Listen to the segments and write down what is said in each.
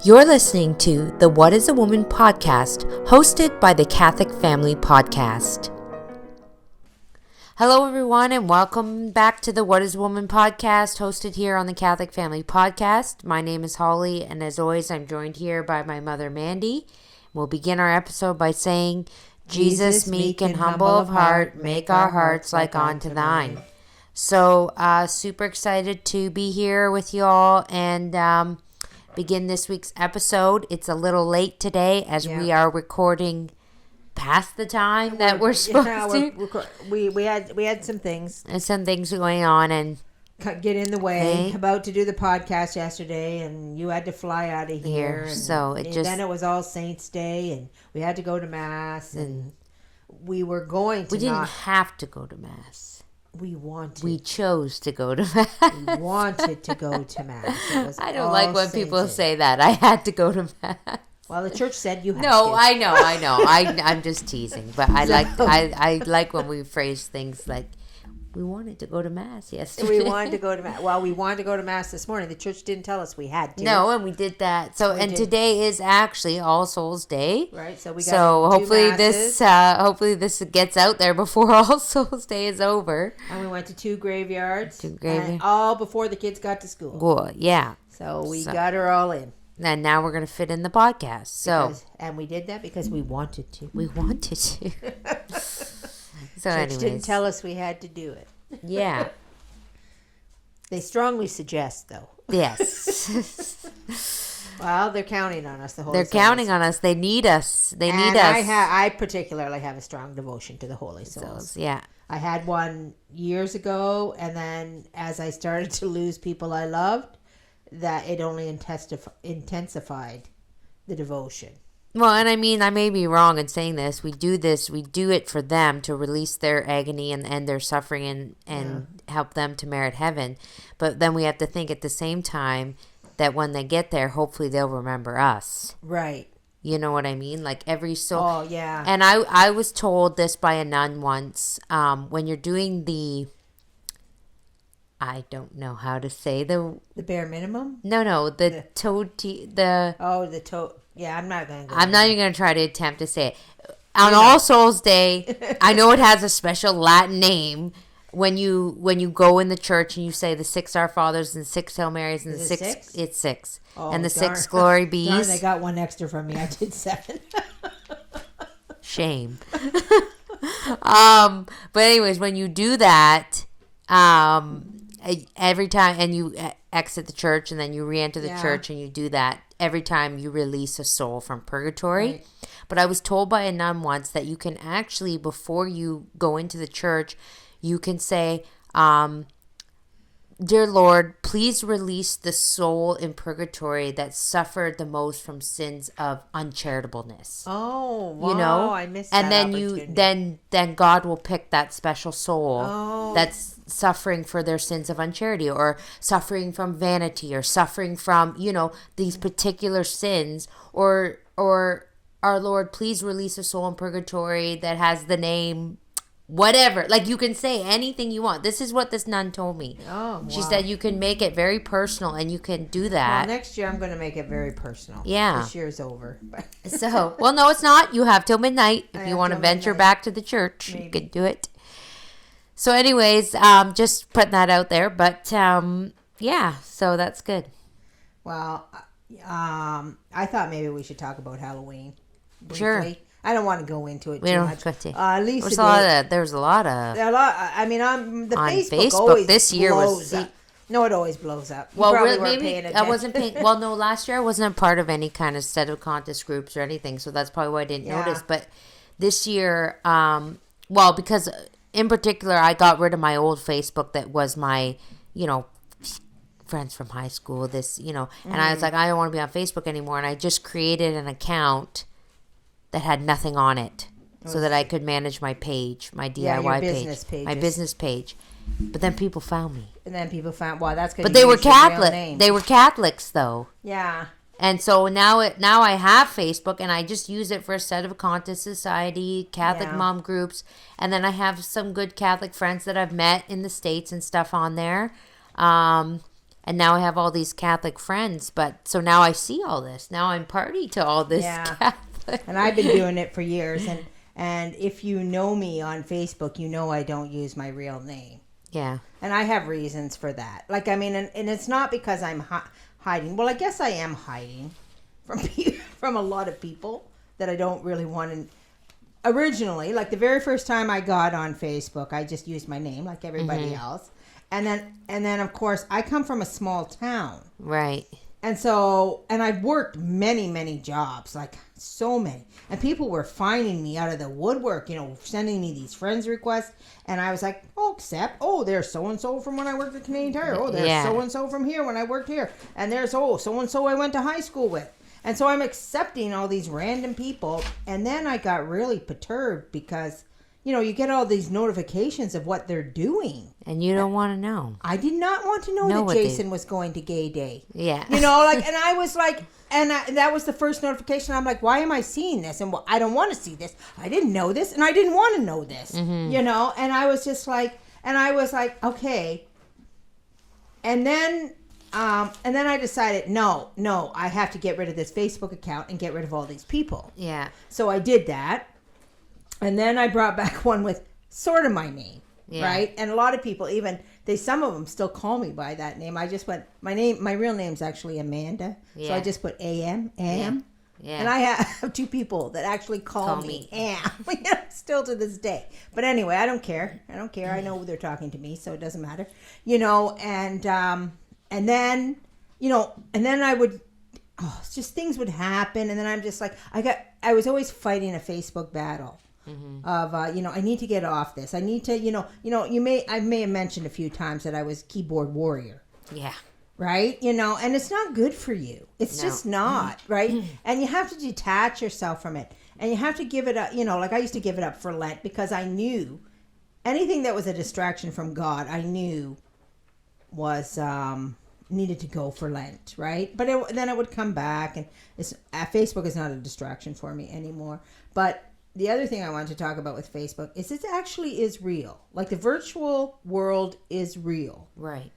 You're listening to the What is a Woman podcast, hosted by the Catholic Family Podcast. Hello, everyone, and welcome back to the What is a Woman podcast, hosted here on the Catholic Family Podcast. My name is Holly, and as always, I'm joined here by my mother, Mandy. We'll begin our episode by saying, Jesus, meek and humble of heart, make our hearts like unto thine. So, super excited to be here with you all and begin this week's episode. It's a little late today as we are recording past the time that we're supposed to. We had some things. And some things going on and get in the way. About to do the podcast yesterday, and you had to fly out of here. And so then it was All Saints Day, and we had to go to Mass, and we were going to. We didn't have to go to Mass. We chose to go to Mass. We wanted to go to Mass. I don't like when people say that. I had to go to Mass. Well, the church said you had to. No, I know. I'm just teasing, but I like when we phrase things like, we wanted to go to Mass yesterday. We wanted to go to Mass. Well, we wanted to go to Mass this morning. The church didn't tell us we had to. No, and we did that. So, today is actually All Souls Day. Right. So we got hopefully this gets out there before All Souls Day is over. And we went to two graveyards. And all before the kids got to school. Good. Yeah. So we got her all in. And now we're going to fit in the podcast. And we did that because we wanted to. We wanted to. So Church didn't tell us we had to do it. Yeah. They strongly suggest, though. Yes. Well, they're counting on us. They're counting on us. They need us. I particularly have a strong devotion to the Holy Souls. Yeah. I had one years ago, and then as I started to lose people I loved, that it only intensified the devotion. Well, and I mean, I may be wrong in saying this. We do it for them to release their agony and their suffering and help them to merit heaven. But then we have to think at the same time that when they get there, hopefully they'll remember us. Right. You know what I mean? Like every soul. Oh, yeah. And I was told this by a nun once. When you're doing I don't know how to say the bare minimum? No, the yeah, I'm not going to I'm not even going to try to attempt to say it. On All Souls Day, I know it has a special Latin name. When you go in the church and you say the 6 Our Fathers and 6 Hail Marys and it's 6. Oh, and the 6 Glory Bees. Darn, they got one extra from me. I did 7. Shame. But anyways, when you do that, every time, and you exit the church and then you re-enter the church and you do that, every time you release a soul from purgatory. Right. But I was told by a nun once that you can actually, before you go into the church, you can say, Dear Lord, please release the soul in purgatory that suffered the most from sins of uncharitableness. Oh, wow. I missed that. And then God will pick that special soul that's suffering for their sins of uncharity, or suffering from vanity, or suffering from, these particular sins, or our Lord, please release a soul in purgatory that has the name whatever. Like, you can say anything you want. This is what this nun told me. Oh, wow. She said you can make it very personal, and you can do that. Well, next year I'm going to make it very personal. Yeah. This year's over. Well, no, it's not. You have till midnight. If you want to venture back to the church, you can do it. So anyways, just putting that out there. But, so that's good. Well, I thought maybe we should talk about Halloween briefly. Sure. I don't want to go into it too much. At least there's a lot of. I mean, on Facebook always this year blows up. No, it always blows up. Well, maybe I wasn't paying. Well, no, last year I wasn't a part of any kind of set of contest groups or anything, so that's probably why I didn't notice. But this year, because in particular, I got rid of my old Facebook that was my, friends from high school. And I was like, I don't want to be on Facebook anymore, and I just created an account that had nothing on it, so that I could manage my page, my DIY page, my business page. But then people found me. And then people found, that's good. But they were Catholic. They were Catholics, though. Yeah. And so now I have Facebook, and I just use it for a set of contest society, Catholic mom groups, and then I have some good Catholic friends that I've met in the States and stuff on there. And now I have all these Catholic friends, but so now I see all this. Now I'm party to all this Catholic. And I've been doing it for years. And if you know me on Facebook, you know I don't use my real name. Yeah. And I have reasons for that. Like, I mean, and it's not because I'm hiding. Well, I guess I am hiding from a lot of people that I don't really want to. Originally, like the very first time I got on Facebook, I just used my name like everybody else. And then of course, I come from a small town. Right. And so, and I've worked many, many jobs, like so many. And people were finding me out of the woodwork, sending me these friends requests. And I was like, there's so-and-so from when I worked at Canadian Tire. Oh, there's so-and-so from here when I worked here. And there's, so-and-so I went to high school with. And so I'm accepting all these random people. And then I got really perturbed because, you get all these notifications of what they're doing. And you don't want to know. I did not want to know that Jason was going to Gay Day. Yeah. And I was like, that was the first notification. I'm like, why am I seeing this? And I don't want to see this. I didn't know this, and I didn't want to know this. And I was just like, okay. And then I decided, no, I have to get rid of this Facebook account and get rid of all these people. Yeah. So I did that. And then I brought back one with sort of my name, right? And a lot of people, some of them still call me by that name. I just went, my real name's actually Amanda. Yeah. So I just put Am. Yeah. And I have 2 people that actually call me Am, still to this day. But anyway, I don't care. I know they're talking to me, so it doesn't matter. And then I would, it's just things would happen. And then I'm just like, I was always fighting a Facebook battle. Of I need to get off this. I need to I may have mentioned a few times that I was keyboard warrior. Yeah. Right? And it's not good for you. It's just not, right? And you have to detach yourself from it. And you have to give it up, like I used to give it up for Lent because I knew anything that was a distraction from God, I knew was needed to go for Lent, right? But then it would come back, and Facebook is not a distraction for me anymore. But the other thing I wanted to talk about with Facebook is it actually is real. Like the virtual world is real. Right.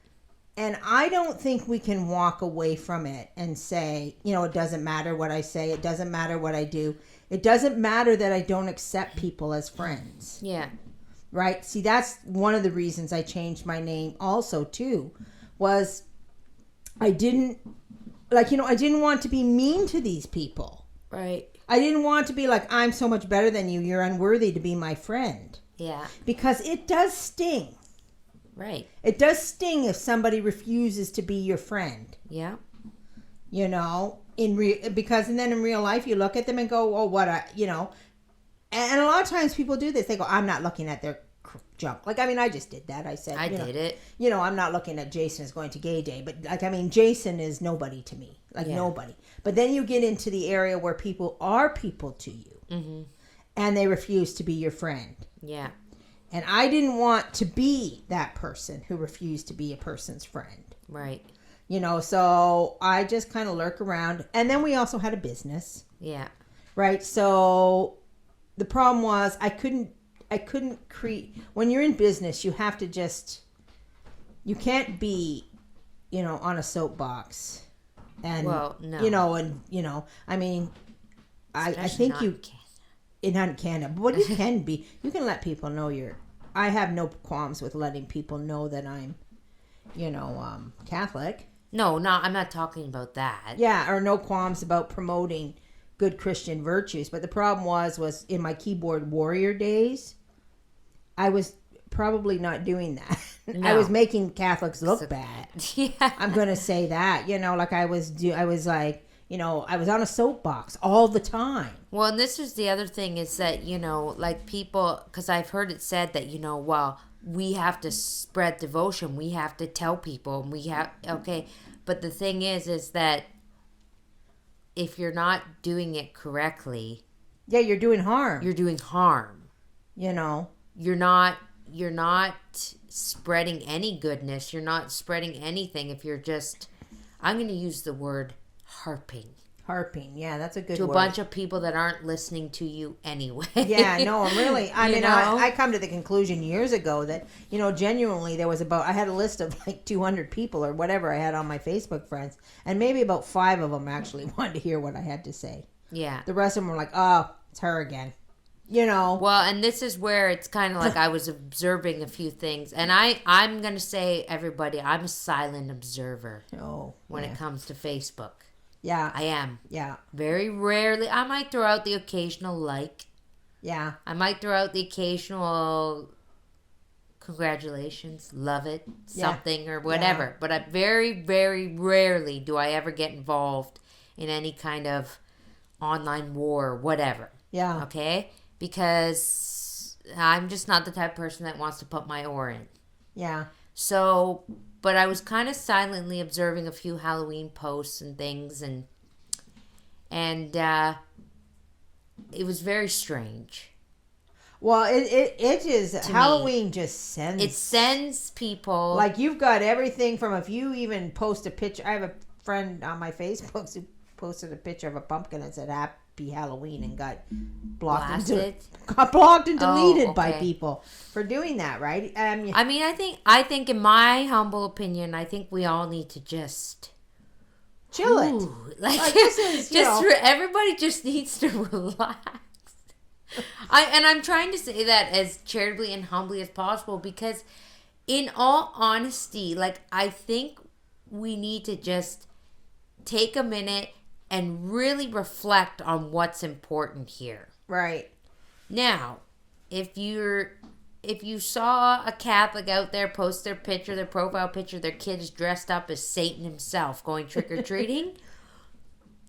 And I don't think we can walk away from it and say, it doesn't matter what I say. It doesn't matter what I do. It doesn't matter that I don't accept people as friends. Yeah. Right? See, that's one of the reasons I changed my name also too, was I didn't want to be mean to these people. Right. I didn't want to be like, I'm so much better than you. You're unworthy to be my friend. Yeah. Because it does sting. Right. It does sting if somebody refuses to be your friend. Yeah. Because then in real life you look at them and go, oh, and a lot of times people do this. They go, I'm not looking at their junk. I just did that. I said, I did it. I'm not looking at Jason as going to Gay Day, but Jason is nobody to me. Nobody. But then you get into the area where people are people to you, and they refuse to be your friend. Yeah. And I didn't want to be that person who refused to be a person's friend. Right. So I just kind of lurk around. And then we also had a business. Yeah. Right. So the problem was I couldn't create, when you're in business, you have to you can't be, on a soapbox. And, well, no. I think you, not in Canada, but you can be, you can let people know I have no qualms with letting people know that I'm, Catholic. No, I'm not talking about that. Yeah, or no qualms about promoting good Christian virtues. But the problem was in my keyboard warrior days, I was probably not doing that. No. I was making Catholics look bad. Yeah. I'm going to say that, I was on a soapbox all the time. Well, and this is the other thing is that, people, because I've heard it said that, we have to spread devotion. We have to tell people. And but the thing is that if you're not doing it correctly. Yeah, you're doing harm. You're doing harm. You're not spreading any goodness. You're not spreading anything if you're just, I'm going to use the word harping. Harping. Yeah, that's a good to word. a bunch of people that aren't listening to you anyway. Yeah, no, really. I mean, know? I come to the conclusion years ago that, genuinely there was I had a list of like 200 people or whatever I had on my Facebook friends. And maybe about 5 of them actually wanted to hear what I had to say. Yeah. The rest of them were like, oh, it's her again. Well, and this is where it's kind of like I was observing a few things. And I'm going to say, everybody, I'm a silent observer when it comes to Facebook. Yeah. I am. Yeah. Very rarely. I might throw out the occasional like. Yeah. I might throw out the occasional congratulations, love it, something or whatever. Yeah. But I very, very rarely do I ever get involved in any kind of online war or whatever. Yeah. Okay? Because I'm just not the type of person that wants to put my oar in. Yeah. So, but I was kind of silently observing a few Halloween posts and things, and it was very strange. Well, it is Halloween. Just sends people, like, you've got everything from, if you even post a picture. I have a friend on my Facebook who posted a picture of a pumpkin and said Happy Halloween and got blocked and deleted by people for doing that, right? I mean, I think in my humble opinion, I think we all need to just chill it. Like this is everybody just needs to relax. I'm trying to say that as charitably and humbly as possible, because in all honesty, like, I think we need to just take a minute and really reflect on what's important here. Right. Now, if you saw a Catholic out there post their profile picture, their kid is dressed up as Satan himself going trick-or-treating,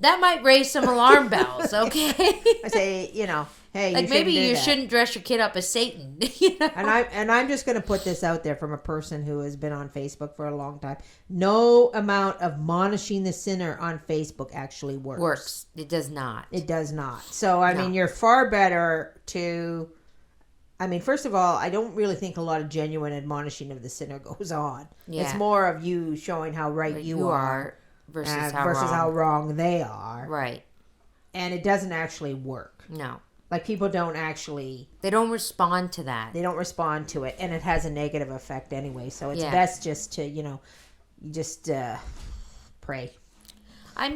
that might raise some alarm bells, okay? I say, hey, like, maybe you shouldn't dress your kid up as Satan. And I'm just going to put this out there from a person who has been on Facebook for a long time. No amount of admonishing the sinner on Facebook actually works. It does not. It does not. So, I mean, you're far better to... I mean, first of all, I don't really think a lot of genuine admonishing of the sinner goes on. Yeah. It's more of you showing how right you are versus how wrong they are. Right. And it doesn't actually work. No. Like, people don't actually... They don't respond to that. They don't respond to it. And it has a negative effect anyway. So it's best just to, you just pray. I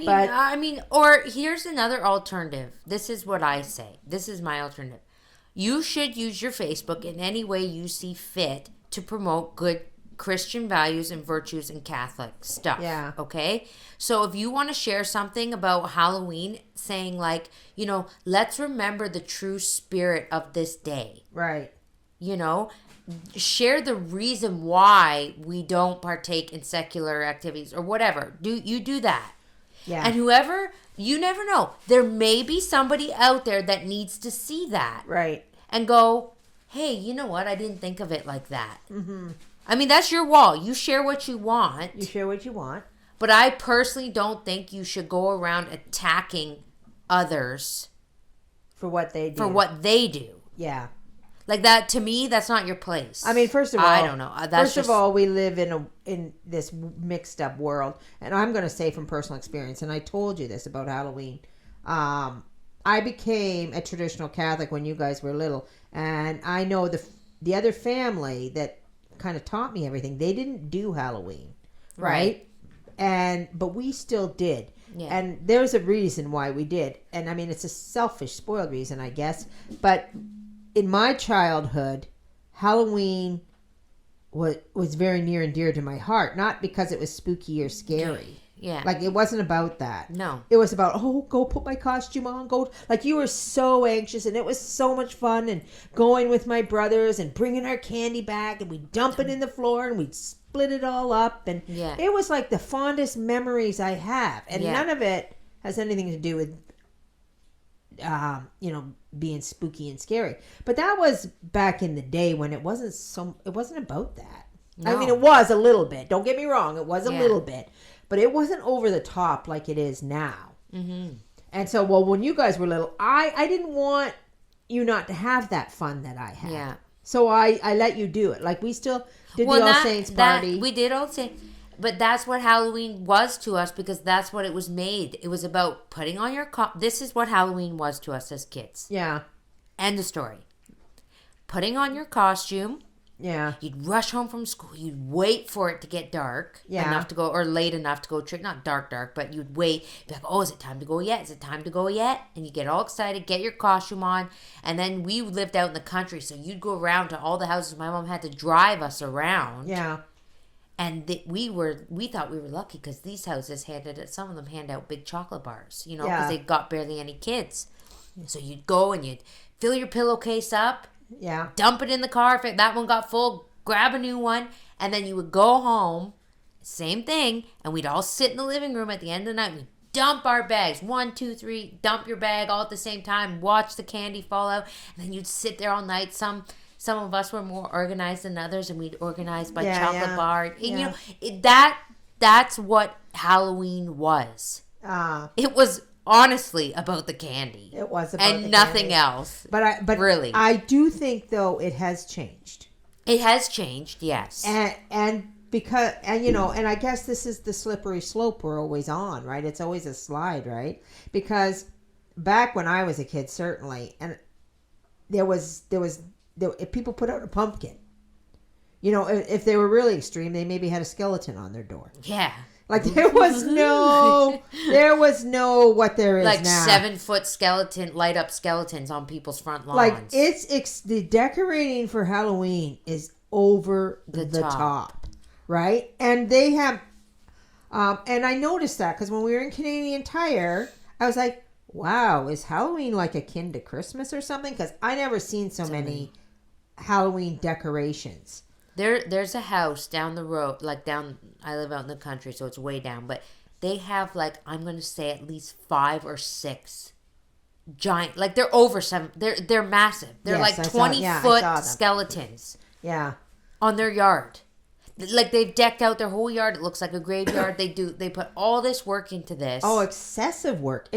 mean, or here's another alternative. This is what I say. This is my alternative. You should use your Facebook in any way you see fit to promote good Christian values and virtues and Catholic stuff. Yeah. Okay? So if you want to share something about Halloween, saying like, let's remember the true spirit of this day. Right. Share the reason why we don't partake in secular activities or whatever. You do that. Yeah. And whoever, you never know. There may be somebody out there that needs to see that. Right. And go, hey, you know what? I didn't think of it like that. Mm-hmm. I mean, that's your wall. You share what you want. You share what you want. But I personally don't think you should go around attacking others for what they do. Yeah. Like that, to me, that's not your place. I mean, first of all, I don't know. First of all, we live in this mixed up world, and I'm going to say from personal experience, and I told you this about Halloween. I became a traditional Catholic when you guys were little, and I know the other family that kind of taught me everything. They didn't do Halloween, right? But we still did. Yeah. And there's a reason why we did. And I mean, it's a selfish, spoiled reason, I guess. But in my childhood, Halloween was very near and dear to my heart. Not because it was spooky or scary. Yeah. Like, it wasn't about that. No. It was about, go put my costume on, go. Like, you were so anxious, and it was so much fun, and going with my brothers and bringing our candy back, and we'd dump it in the floor, and we'd split it all up. And it was like the fondest memories I have. And none of it has anything to do with, being spooky and scary. But that was back in the day when it wasn't about that. No. I mean, it was a little bit. Don't get me wrong. It was a little bit. But it wasn't over the top like it is now. Mm-hmm. And so, when you guys were little, I didn't want you not to have that fun that I had. Yeah. So I let you do it. Like, we still did the All Saints party. We did All Saints. But that's what Halloween was to us because that's what it was made. It was about putting on your this is what Halloween was to us as kids. Yeah. End of story. Putting on your costume. Yeah. You'd rush home from school. You'd wait for it to get dark enough to go, or late enough to go trick. Not dark, but you'd wait. Be like, oh, is it time to go yet? Is it time to go yet? And you get all excited, get your costume on, and then we lived out in the country, so you'd go around to all the houses. My mom had to drive us around. Yeah. And we thought we were lucky because these houses some of them hand out big chocolate bars, you know, because they got barely any kids. So you'd go and you'd fill your pillowcase up. Yeah. Dump it in the car. If that one got full, grab a new one. And then you would go home. Same thing. And we'd all sit in the living room at the end of the night. We'd dump our bags. 1, 2, 3. Dump your bag all at the same time. Watch the candy fall out. And then you'd sit there all night. Some of us were more organized than others. And we'd organize by chocolate bar. And, you know, that's what Halloween was. It was honestly about the candy. It was about and nothing else. But really, I do think though it has changed. It has changed, yes. And because you know, and I guess this is the slippery slope we're always on, right? It's always a slide, right? Because back when I was a kid, certainly, and there was if people put out a pumpkin, you know, if they were really extreme, they maybe had a skeleton on their door. Yeah. Like there was no what there is like now. 7-foot skeleton, light up skeletons on people's front lawns. Like it's the decorating for Halloween is over the top, right? And they have, and I noticed that because when we were in Canadian Tire, I was like, wow, is Halloween like akin to Christmas or something? Because I never seen so many Halloween decorations. There's a house down the road, I live out in the country, so it's way down, but they have I'm going to say at least 5 or 6 giant, they're over 7, they're massive. They're 20-foot skeletons. Yeah. On their yard. They've decked out their whole yard. It looks like a graveyard. They put all this work into this. Oh, excessive work.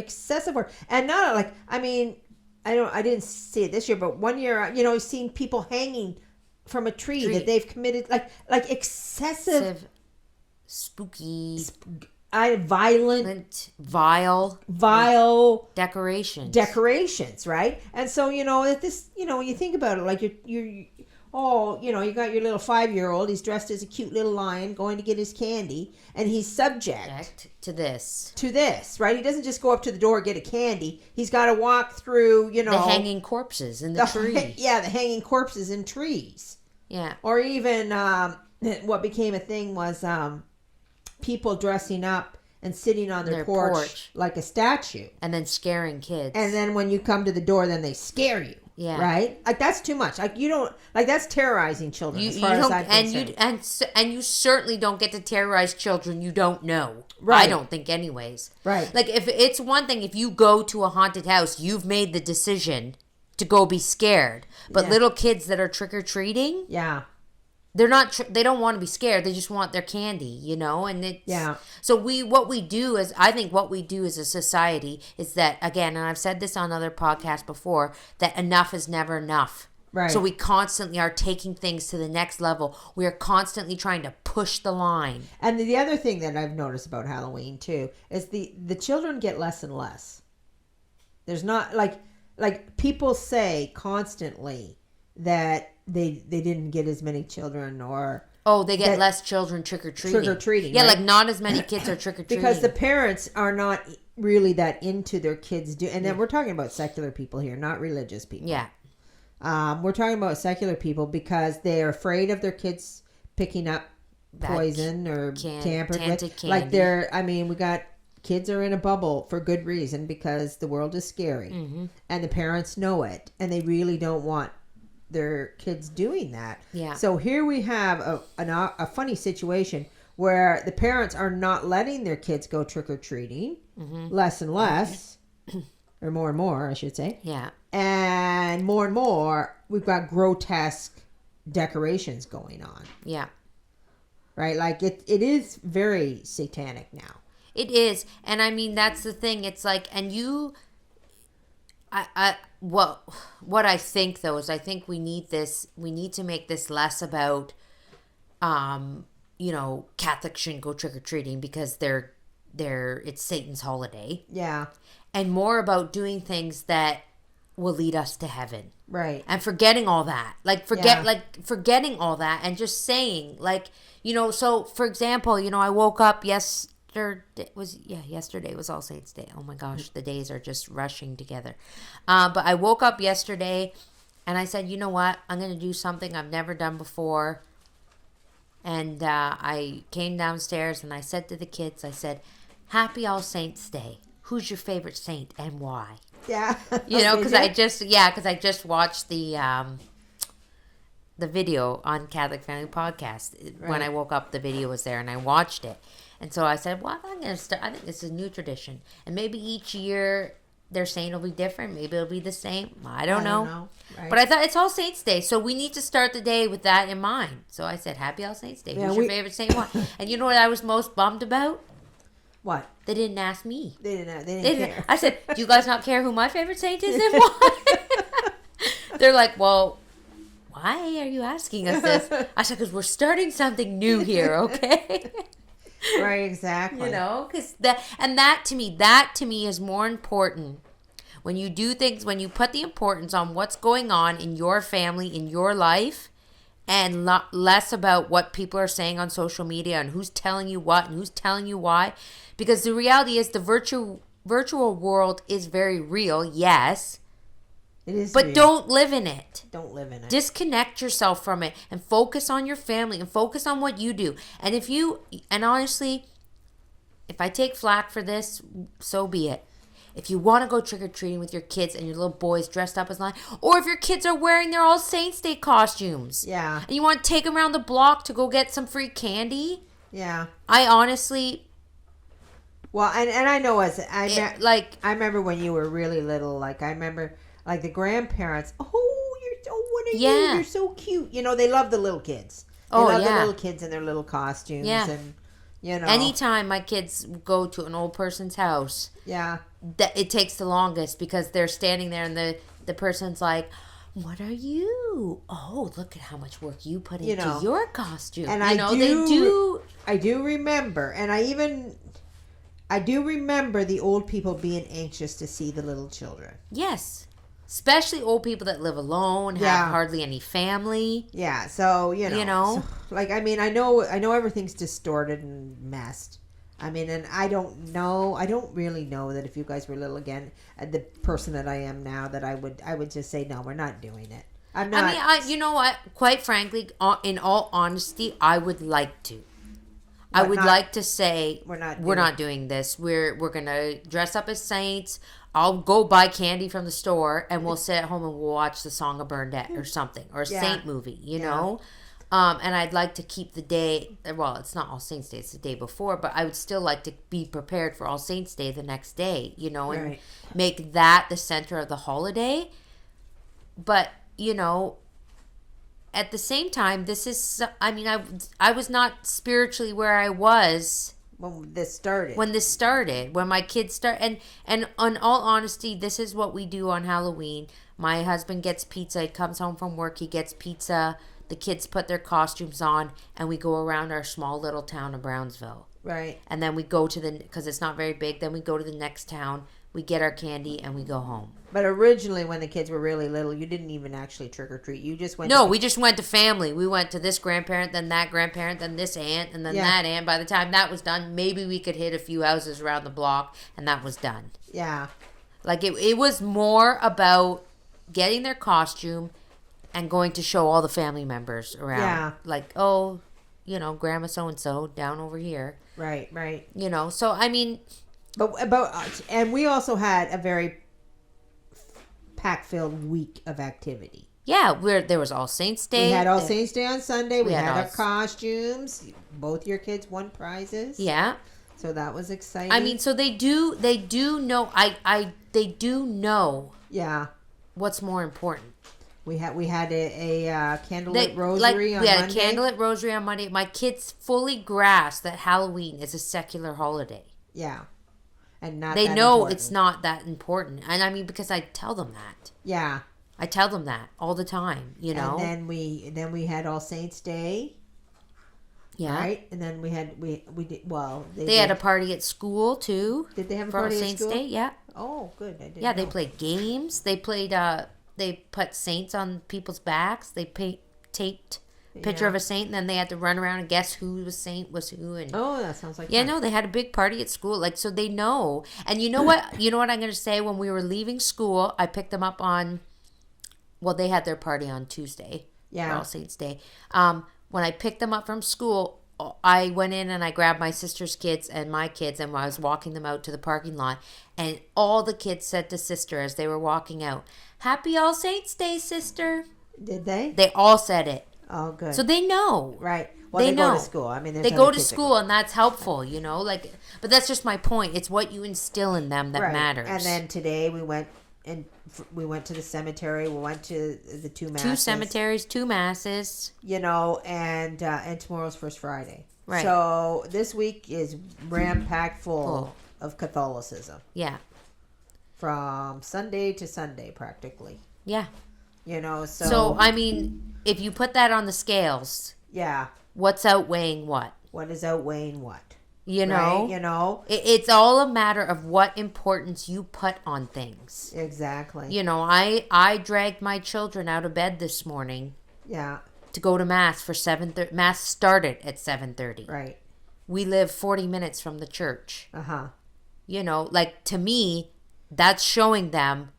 And not I didn't see it this year, but one year, you know, I've seen people hanging from a tree that they've committed like excessive spooky violent vile decorations, right? And so, you know, if this, you know, when you think about it, like you're you know, you got your little 5-year-old, he's dressed as a cute little lion going to get his candy, and he's subject to this, right? He doesn't just go up to the door and get a candy. He's got to walk through, you know, the hanging corpses in the tree. Yeah, the hanging corpses in trees. Yeah. Or even what became a thing was people dressing up and sitting on their porch like a statue. And then scaring kids. And then when you come to the door, then they scare you. Yeah. Right? Like, that's too much. Like, you don't... Like, that's terrorizing children as far as I'm concerned. And you certainly don't get to terrorize children you don't know. Right. I don't think anyways. Right. Like, if it's one thing, if you go to a haunted house, you've made the decision to go be scared. But little kids that are trick-or-treating... Yeah. They're not. They don't want to be scared. They just want their candy, you know. And it's So what we do as a society is that, again, and I've said this on other podcasts before, that enough is never enough. Right. So we constantly are taking things to the next level. We are constantly trying to push the line. And the other thing that I've noticed about Halloween too is the children get less and less. There's not like people say constantly that they didn't get as many children, or they get less children trick-or-treating. Yeah, right? not as many kids are trick-or-treating. Because the parents are not really that into their kids and then we're talking about secular people here, not religious people. Yeah. We're talking about secular people because they're afraid of their kids picking up poison or tampered with. Candy. We got kids are in a bubble for good reason because the world is scary. Mm-hmm. And the parents know it, and they really don't want their kids doing that. Yeah. So here we have a funny situation where the parents are not letting their kids go trick-or-treating, less and less, or more and more, I should say. Yeah. And more, we've got grotesque decorations going on. Yeah. Right? Like, it is very satanic now. It is. And I mean, that's the thing. It's like, and what I think though is I think we need to make this less about Catholics shouldn't go trick-or-treating because it's Satan's holiday. Yeah. And more about doing things that will lead us to heaven. Right. And forgetting all that. Forgetting all that and just saying, so for example, I woke up yesterday was All Saints Day. Oh my gosh, the days are just rushing together. But I woke up yesterday and I said, you know what? I'm going to do something I've never done before. And I came downstairs and I said to the kids, I said, Happy All Saints Day. Who's your favorite saint and why? Yeah. Because I just watched the video on Catholic Family Podcast. Right. When I woke up, the video was there and I watched it. And so I said, well, I'm going to start. I think this is a new tradition. And maybe each year their saint will be different. Maybe it'll be the same. I don't know. Right. But I thought it's All Saints Day. So we need to start the day with that in mind. So I said, Happy All Saints Day. Who's your favorite saint? Why? And you know what I was most bummed about? What? They didn't ask me. They didn't care. I said, do you guys not care who my favorite saint is and why? They're like, well, why are you asking us this? I said, because we're starting something new here, okay? Right, exactly. Because that to me is more important. When you do things, when you put the importance on what's going on in your family, in your life, and less about what people are saying on social media and who's telling you what and who's telling you why. Because the reality is the virtual world is very real, yes. It is But real. don't live in it. Don't live in it. Disconnect yourself from it and focus on your family and focus on what you do. And honestly, if I take flack for this, so be it. If you want to go trick-or-treating with your kids and your little boys dressed up as lions, or if your kids are wearing their All Saints Day costumes. Yeah. And you want to take them around the block to go get some free candy. Yeah. I honestly... Well, and I know I remember when you were really little, I remember, the grandparents, what are you? You're so cute. They love the little kids. They love the little kids in their little costumes and... Anytime my kids go to an old person's house, it takes the longest because they're standing there and the person's like, what are you? Oh, look at how much work you put into your costume. And I do remember, and I do remember the old people being anxious to see the little children. Yes. Especially old people that live alone, have hardly any family. Yeah, so, So, I know everything's distorted and messed. And I don't really know that if you guys were little again, the person that I am now, that I would just say, no, we're not doing it. I'm not. You know what? Quite frankly, in all honesty, I would like to. I would like to say, we're not doing this. We're going to dress up as saints. I'll go buy candy from the store and we'll sit at home and we'll watch the Song of Bernadette or something, or a saint movie, you know? And I'd like to keep the day, well, it's not All Saints Day, it's the day before, but I would still like to be prepared for All Saints Day the next day, and make that the center of the holiday. But, at the same time, this is, I was not spiritually where I was when this started. When my kids start, and in all honesty, this is what we do on Halloween. My husband gets pizza. He comes home from work. He gets pizza. The kids put their costumes on, and we go around our small little town of Brownsville. Right. And then we go because it's not very big. Then we go to the next town. We get our candy and we go home. But originally, when the kids were really little, you didn't even actually trick or treat. You just went. No, we just went to family. We went to this grandparent, then that grandparent, then this aunt, and then that aunt. By the time that was done, maybe we could hit a few houses around the block, and that was done. Yeah. It was more about getting their costume and going to show all the family members around. Yeah. Grandma so-and-so down over here. Right, right. So and we also had a very pack-filled week of activity. Yeah, there was All Saints Day. We had All Saints Day on Sunday. We had our costumes. Both your kids won prizes. Yeah. So that was exciting. So they do know. They do know. Yeah. What's more important? We had a candlelit rosary on Monday. We had a candlelit rosary on Monday. My kids fully grasp that Halloween is a secular holiday. Yeah. And not they that know important. It's not that important. And because I tell them that. Yeah. I tell them that all the time, And then we had All Saints Day. Yeah. Right? And then we did, well, They had a party at school, too. Did they have a For party at Saints school? Day, yeah. Oh, good. I didn't Yeah, they know. played games. They played, they put saints on people's backs. They taped a picture of a saint, and then they had to run around and guess who was saint was who. And Oh, that sounds like yeah, fun. no, they had a big party at school. Like, so they know. And you know what? You know what I'm going to say? When we were leaving school, I picked them up on, well, they had their party on Tuesday. Yeah. All Saints Day. When I picked them up from school, I went in and I grabbed my sister's kids and my kids, and I was walking them out to the parking lot, and all the kids said to sister as they were walking out, "Happy All Saints Day, sister." Did they? They all said it. Oh, good. So they know. Right. Well, they go to school. I mean, they go to school, and that's helpful, you know. Like, but that's just my point. It's what you instill in them that matters. And then today we went to the cemetery. We went to the 2 masses. 2 cemeteries, 2 masses. You know, and tomorrow's First Friday. Right. So this week is ram-packed full of Catholicism. Yeah. From Sunday to Sunday, practically. Yeah. You know, So, I mean, if you put that on the scales, yeah, what's outweighing what? what is outweighing what? You know? Right? You know? It's all a matter of what importance you put on things. Exactly. You know, I dragged my children out of bed this morning. Yeah. To go to Mass for 7:30. Mass started at 7:30. Right. We live 40 minutes from the church. Uh-huh. You know, like, to me, that's showing them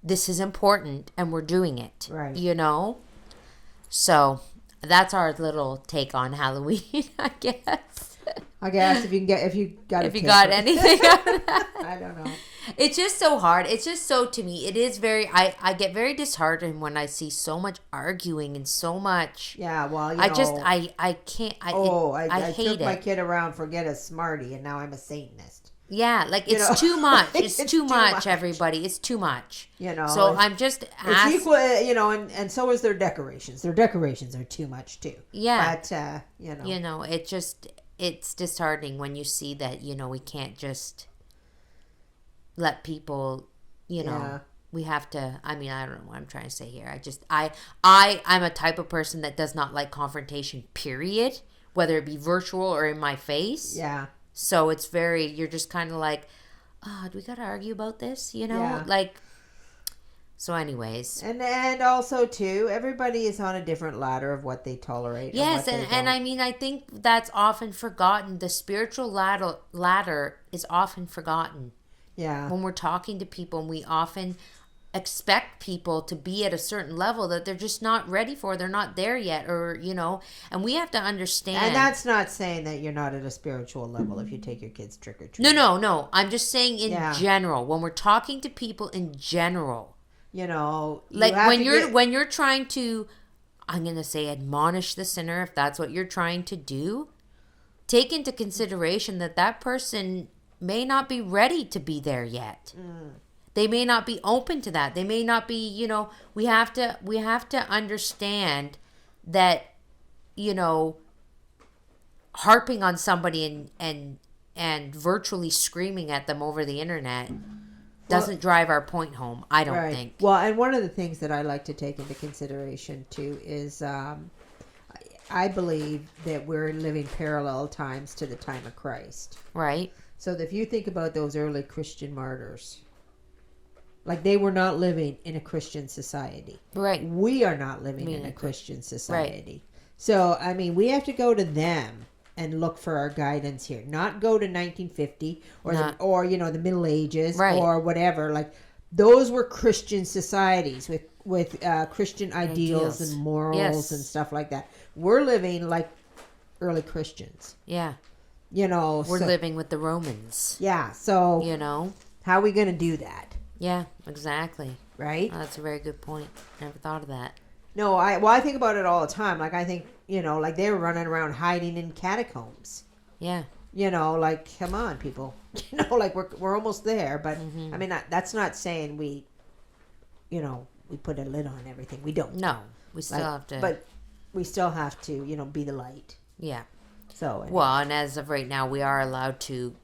this is important and we're doing it. Right. You know? So, that's our little take on Halloween, I guess. I guess if you got anything out of that. I don't know. It's just so hard. It's just so, to me, it is very, I get very disheartened when I see so much arguing and so much. Yeah, well, you I know. just, I can't, I hate took it. my kid around for get a Smartie, and now I'm a Satanist. Yeah, like, You it's know? too much. It's too too much, much. everybody. It's too much. You know. So I'm just It's equal, you know, and so is their decorations. Their decorations are too much, too. Yeah. But, you know. You know, it's disheartening when you see that, you know, we can't just let people, you know, Yeah. we have to, I mean, I don't know what I'm trying to say here. I'm a type of person that does not like confrontation, period, whether it be virtual or in my face. Yeah. So it's very, you're just kind of like, oh, do we got to argue about this? You know, Yeah. like, so anyways. And also, too, everybody is on a different ladder of what they tolerate. Yes, and and I mean, I think that's often forgotten. The spiritual ladder is often forgotten. Yeah. When we're talking to people, and we often expect people to be at a certain level that they're just not ready for. They're not there yet, or, you know, and we have to understand. And that's not saying that you're not at a spiritual level if you take your kids trick or treat. No. I'm just saying in Yeah. general, when we're talking to people in general, You know, like when you're trying to, I'm going to say admonish the sinner, if that's what you're trying to do, take into consideration that person may not be ready to be there yet. They may not be open to that. They may not be, you know, we have to understand that, you know, harping on somebody and virtually screaming at them over the internet doesn't drive our point home, I don't think. Well, and one of the things that I like to take into consideration too is I believe that we're living parallel times to the time of Christ. Right. So if you think about those early Christian martyrs, like, they were not living in a Christian society. Right. We are not living in a Christian society. So, I mean, we have to go to them and look for our guidance here. Not go to 1950 or you know, the Middle Ages or whatever. Like, those were Christian societies with Christian ideals and morals and stuff like that. We're living like early Christians. Yeah. You know, we're living with the Romans. Yeah. So, you know, how are we going to do that? Yeah, exactly. Right? Oh, that's a very good point. Never thought of that. No, I think about it all the time. Like, I think, you know, like, they were running around hiding in catacombs. Yeah. You know, like, come on, people. You know, like, we're almost there. But, I mean, that's not saying we, you know, we put a lid on everything. We don't. No. We still have to. But we still have to, you know, be the light. Yeah. So. Anyway. Well, and as of right now, we are allowed to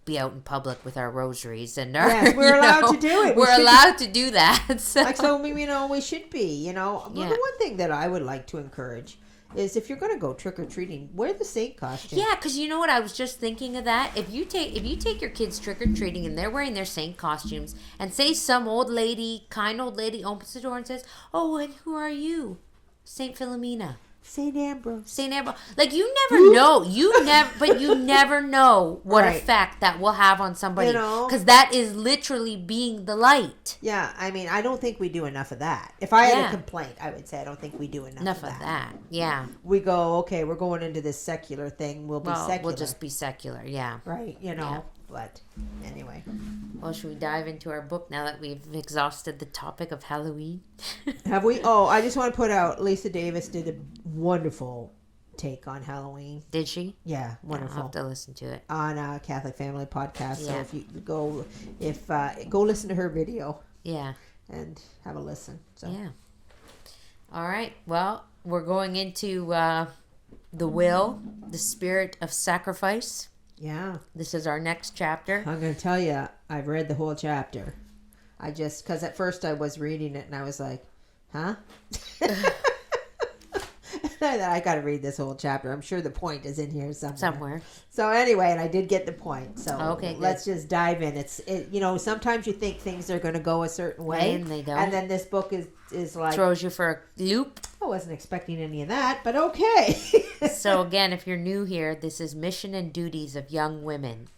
be out in public with our rosaries and our, yes, we're allowed to do it. We're allowed to do that. So. Like, so, you know, we should be, you know. Yeah. The one thing that I would like to encourage is if you're going to go trick-or-treating, wear the saint costume. Yeah, because you know what? I was just thinking of that. If you take your kids trick-or-treating and they're wearing their saint costumes, and say some kind old lady opens the door and says, "Oh, and who are you?" Saint Philomena. Saint Ambrose. Saint Ambrose. Like, you never know. But you never know what Right. effect that will have on somebody. You know? Because that is literally being the light. Yeah, I mean, I don't think we do enough of that. If I had Yeah. a complaint, I would say I don't think we do enough Enough of of that. that. Yeah. We go, okay, we're going into this secular thing. We'll be Well, secular. we'll just be secular. Yeah. Right, you know. Yeah. But anyway. Well, should we dive into our book now that we've exhausted the topic of Halloween? Have we? Oh, I just want to put out, Lisa Davis did a wonderful take on Halloween. Did she? Yeah, I'll wonderful. have to listen to it. On Catholic Family Podcast. So Yeah. if you go listen to her video Yeah. and have a listen. So Yeah. All right. Well, we're going into the will, the spirit of sacrifice. yeah. This is our next chapter. I'm going to tell you, I've read the whole chapter. Because at first I was reading it and I was like, huh? I got to read this whole chapter. I'm sure the point is in here somewhere. So anyway, and I did get the point. So Okay, good. let's just dive in. Sometimes you think things are going to go a certain way. And they don't. And then this book is like, Throws you for a loop. I wasn't expecting any of that, but okay. So again, if you're new here, this is Mission and Duties of Young Women.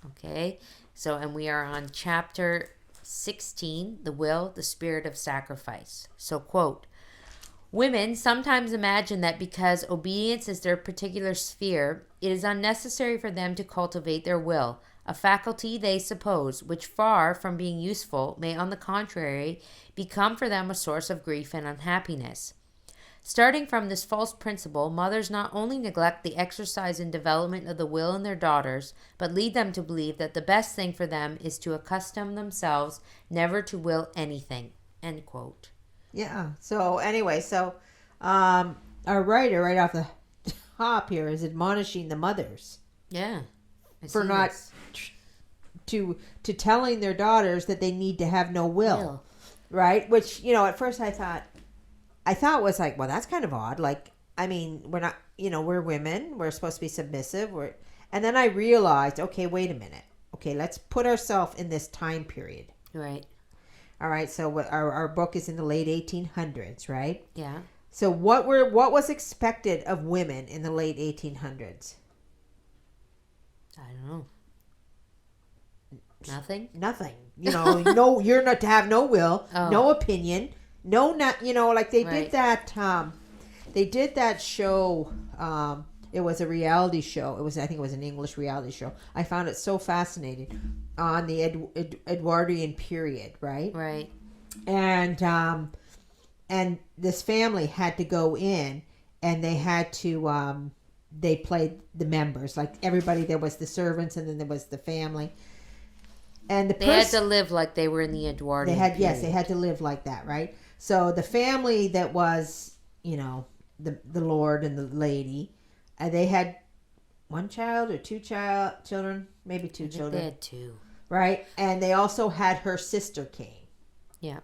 Okay? So, and we are on chapter 16, The Will, the Spirit of Sacrifice. So, quote, women sometimes imagine that because obedience is their particular sphere, it is unnecessary for them to cultivate their will, a faculty they suppose, which far from being useful, may on the contrary become for them a source of grief and unhappiness. Starting from this false principle, mothers not only neglect the exercise and development of the will in their daughters, but lead them to believe that the best thing for them is to accustom themselves never to will anything. End quote. Yeah. So anyway, our writer right off the top here is admonishing the mothers Yeah. for not to telling their daughters that they need to have no will. Right? Which, at first I thought was like, well, that's kind of odd. Like, I mean, we're not, we're women. We're supposed to be submissive. And then I realized, okay, wait a minute. Okay, let's put ourselves in this time period. Right. All right, so our book is in the late 1800s, right? Yeah. So what was expected of women in the late 1800s? I don't know. Nothing? Nothing. No, you're not to have no will, no opinion, like they Right. did that. They did that show. It was a reality show. I think it was an English reality show. I found it so fascinating on the Edwardian period, right? Right. And this family had to go in, and they had to they played the members, like everybody. There was the servants, and then there was the family, and They had to live like they were in the Edwardian period. Yes, they had to live like that, right? So the family that was, the Lord and the lady, they had one child or two children, maybe two children. They had two. Right? And they also had her sister came. Yeah.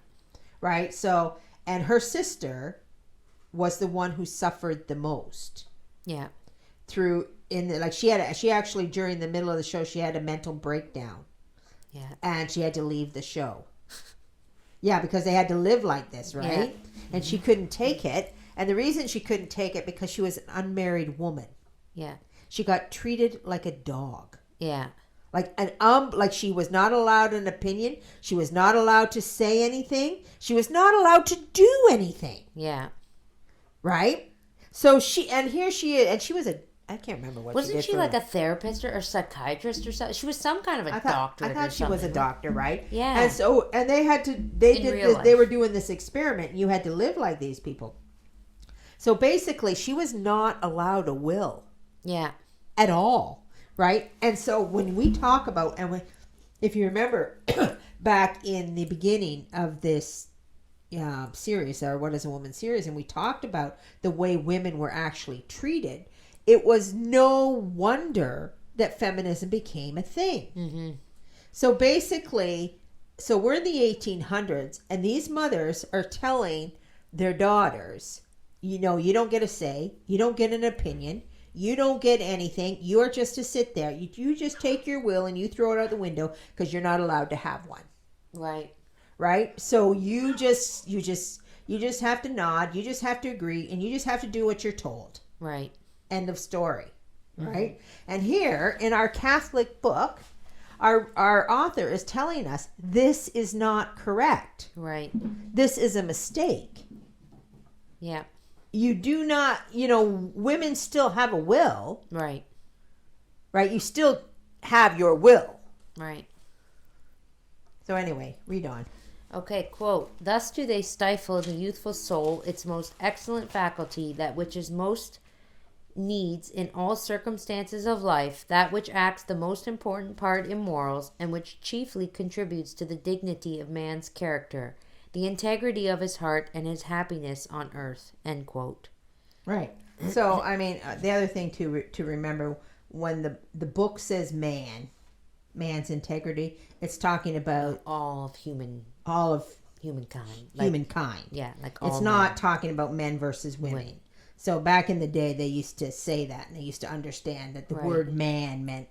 Right? So, and her sister was the one who suffered the most. Yeah. She actually, during the middle of the show, she had a mental breakdown. Yeah. And she had to leave the show. Yeah, because they had to live like this, right? Yeah. And she couldn't take it. And the reason she couldn't take it, because she was an unmarried woman. Yeah. She got treated like a dog. Yeah. Like she was not allowed an opinion. She was not allowed to say anything. She was not allowed to do anything. Yeah. Right? So here she is, and she was I can't remember what Wasn't she did. she like a therapist or a psychiatrist or something? She was some kind of a doctor. I thought she was a doctor, right? Yeah. And so, and they were doing this experiment, and you had to live like these people. So basically, she was not allowed a will. Yeah. At all, right? And so when we talk about, if you remember back in the beginning of this series, or What is a Woman series, and we talked about the way women were actually treated, it was no wonder that feminism became a thing. Mm-hmm. So basically, we're in the 1800s, and these mothers are telling their daughters, you don't get a say. You don't get an opinion. You don't get anything. You're just to sit there. You just take your will and you throw it out the window because you're not allowed to have one. Right. Right? So you just have to nod. You just have to agree, and you just have to do what you're told. Right. End of story. Right? And here in our Catholic book, our author is telling us this is not correct. Right. This is a mistake. Yeah. You do not, women still have a will. Right. Right? You still have your will. Right. So anyway, read on. Okay, quote, "Thus do they stifle in the youthful soul its most excellent faculty, that which is most needs in all circumstances of life, that which acts the most important part in morals, and which chiefly contributes to the dignity of man's character, the integrity of his heart, and his happiness on earth." End quote. Right. So, I mean, the other thing to remember, when the book says man's integrity, it's talking about all of humankind. Humankind. Yeah, like all it's not talking about men versus women. So back in the day, they used to say that, and they used to understand that the word man meant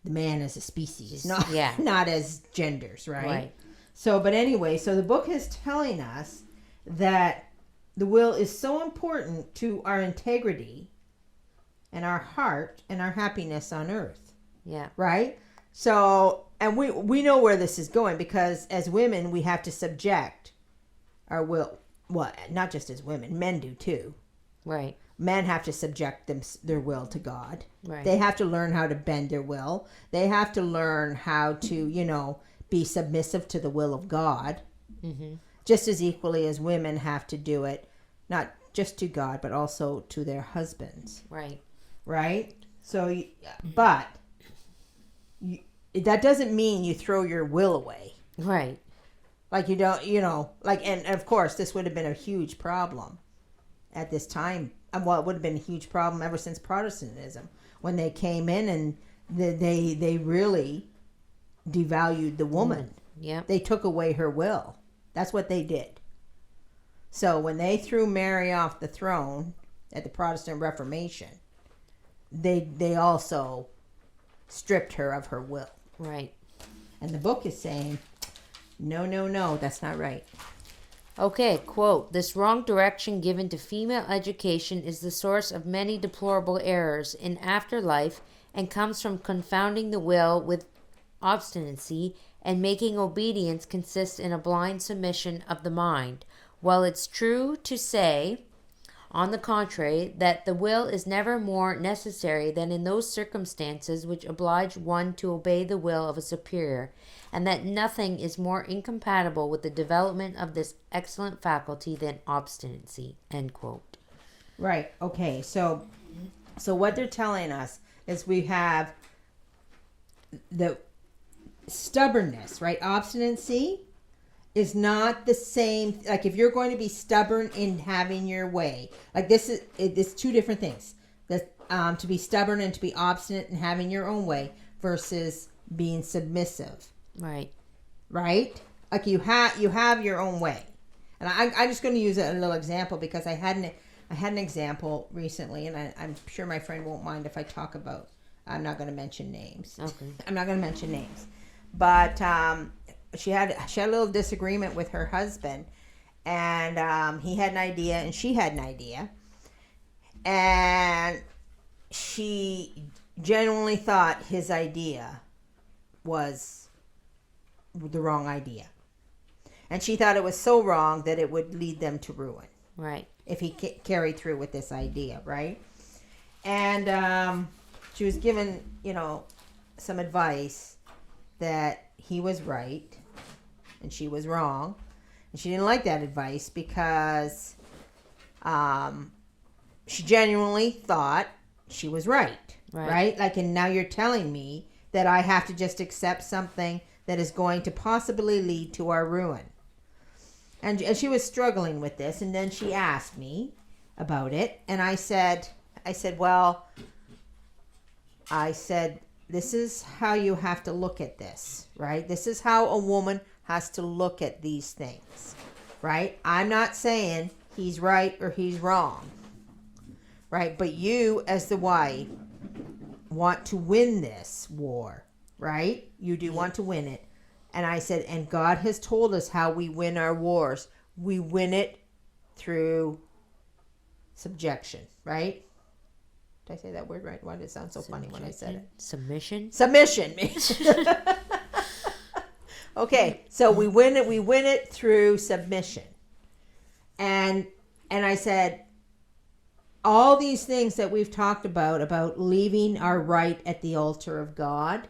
the man as a species, not as genders, right? So, but anyway, so the book is telling us that the will is so important to our integrity and our heart and our happiness on earth. Yeah. Right? So, and we know where this is going, because as women, we have to subject our will. Well, not just as women, men do too. Right. Men have to subject their will to God. Right. They have to learn how to bend their will. They have to learn how to, be submissive to the will of God. Mm-hmm. Just as equally as women have to do it, not just to God, but also to their husbands. Right. Right? So, but that doesn't mean you throw your will away. Right. Like you don't, and of course, this would have been a huge problem at this time. Well, it would have been a huge problem ever since Protestantism, when they came in and they really devalued the woman. Yeah. They took away her will. That's what they did. So when they threw Mary off the throne at the Protestant Reformation, they also stripped her of her will. Right. And the book is saying, no, that's not right. Okay, quote, "This wrong direction given to female education is the source of many deplorable errors in after life, and comes from confounding the will with obstinacy and making obedience consist in a blind submission of the mind. While it's true to say, on the contrary, that the will is never more necessary than in those circumstances which oblige one to obey the will of a superior, and that nothing is more incompatible with the development of this excellent faculty than obstinacy." End quote. Right. Okay. So what they're telling us is we have the stubbornness, right? Obstinacy is not the same. Like if you're going to be stubborn in having your way, like it's two different things. To be stubborn and to be obstinate in having your own way versus being submissive. Right. Right? Like you have your own way. And I'm just going to use a little example, because I had an example recently, and I'm sure my friend won't mind if I talk about. I'm not going to mention names. Okay. I'm not going to mention names, but she had a little disagreement with her husband, and he had an idea and she had an idea, and she genuinely thought his idea was the wrong idea. And she thought it was so wrong that it would lead them to ruin. Right. If he carried through with this idea, right? And she was given, some advice that he was right and she was wrong. And she didn't like that advice because she genuinely thought she was right. Right? Like, and now you're telling me that I have to just accept something that is going to possibly lead to our ruin. And she was struggling with this, and then she asked me about it, and I said, this is how you have to look at this, right? This is how a woman has to look at these things, right? I'm not saying he's right or he's wrong. Right? But you, as the wife, want to win this war. Right? You do want to win it. And I said, and God has told us how we win our wars. We win it through subjection. Right? Did I say that word right? Why did it sound so funny when I said it? Submission? Submission. Okay, so we win it through submission. And I said, all these things that we've talked about leaving our right at the altar of God,